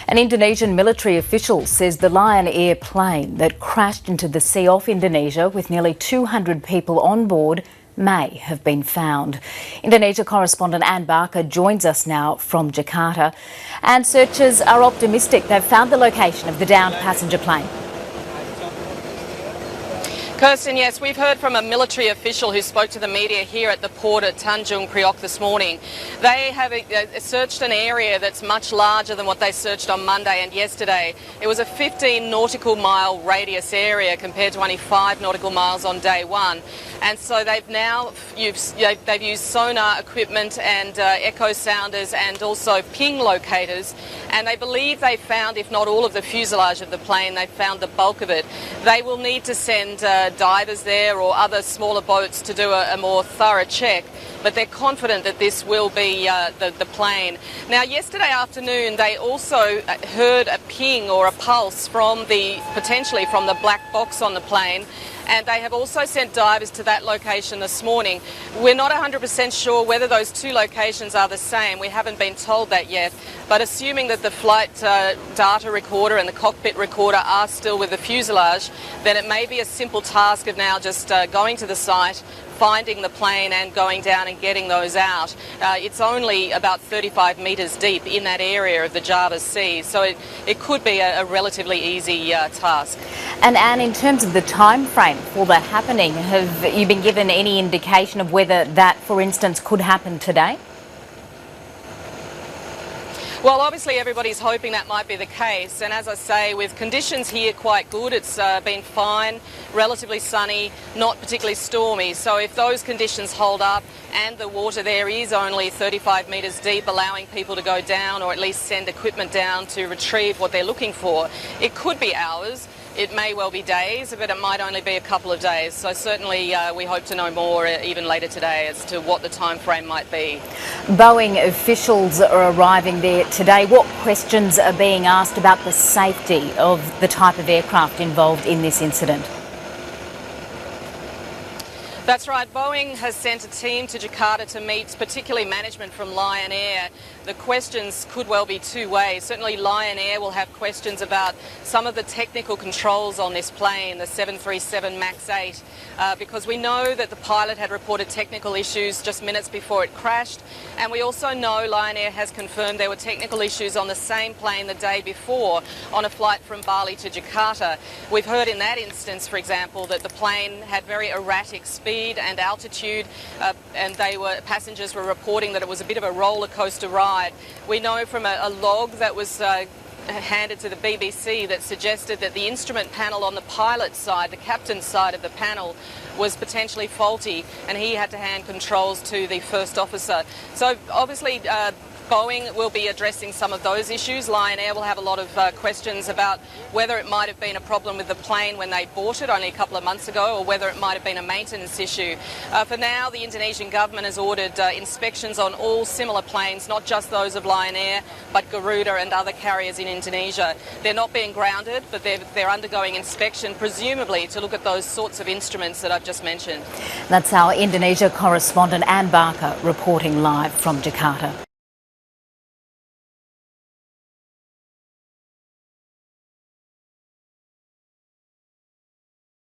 An Indonesian military official says the Lion Air plane that crashed into the sea off Indonesia with nearly 200 people on board may have been found. Indonesia correspondent Anne Barker joins us now from Jakarta. And searchers are optimistic they've found the location of the downed passenger plane. Kirsten, yes, we've heard from a military official who spoke to the media here at the port at Tanjung Priok this morning. They have searched an area that's much larger than what they searched on Monday and yesterday. It was a 15 nautical mile radius area compared to only 5 nautical miles on day one. And so they've now they've used sonar equipment and echo sounders and also ping locators, and they believe they found, if not all of the fuselage of the plane, they found the bulk of it. They will need to send divers there or other smaller boats to do a more thorough check, but they're confident that this will be the plane. Now, yesterday afternoon they also heard a ping or a pulse from potentially from the black box on the plane, and they have also sent divers to that location this morning. We're not 100% sure whether those two locations are the same. We haven't been told that yet, but assuming that the flight data recorder and the cockpit recorder are still with the fuselage, then it may be a simple task of now just going to the site, finding the plane and going down and getting those out. It's only about 35 metres deep in that area of the Java Sea, so it could be a relatively easy task. And Anne, in terms of the time frame for that happening, have you been given any indication of whether that, for instance, could happen today? Well, obviously everybody's hoping that might be the case, and as I say, with conditions here quite good, it's been fine, relatively sunny, not particularly stormy, so if those conditions hold up and the water there is only 35 metres deep, allowing people to go down or at least send equipment down to retrieve what they're looking for, it could be hours. It may well be days, but it might only be a couple of days. So certainly we hope to know more even later today as to what the time frame might be. Boeing officials are arriving there today. What questions are being asked about the safety of the type of aircraft involved in this incident? That's right. Boeing has sent a team to Jakarta to meet particularly management from Lion Air. The questions could well be two ways. Certainly Lion Air will have questions about some of the technical controls on this plane, the 737 MAX 8, because we know that the pilot had reported technical issues just minutes before it crashed, and we also know Lion Air has confirmed there were technical issues on the same plane the day before on a flight from Bali to Jakarta. We've heard in that instance, for example, that the plane had very erratic speed and altitude, and passengers were reporting that it was a bit of a roller coaster ride. We know from a log that was handed to the BBC that suggested that the instrument panel on the pilot's side, the captain's side of the panel, was potentially faulty, and he had to hand controls to the first officer. So obviously Boeing will be addressing some of those issues. Lion Air will have a lot of questions about whether it might have been a problem with the plane when they bought it only a couple of months ago, or whether it might have been a maintenance issue. For now, the Indonesian government has ordered inspections on all similar planes, not just those of Lion Air, but Garuda and other carriers in Indonesia. They're not being grounded, but they're undergoing inspection, presumably to look at those sorts of instruments that I've just mentioned. That's our Indonesia correspondent Anne Barker reporting live from Jakarta.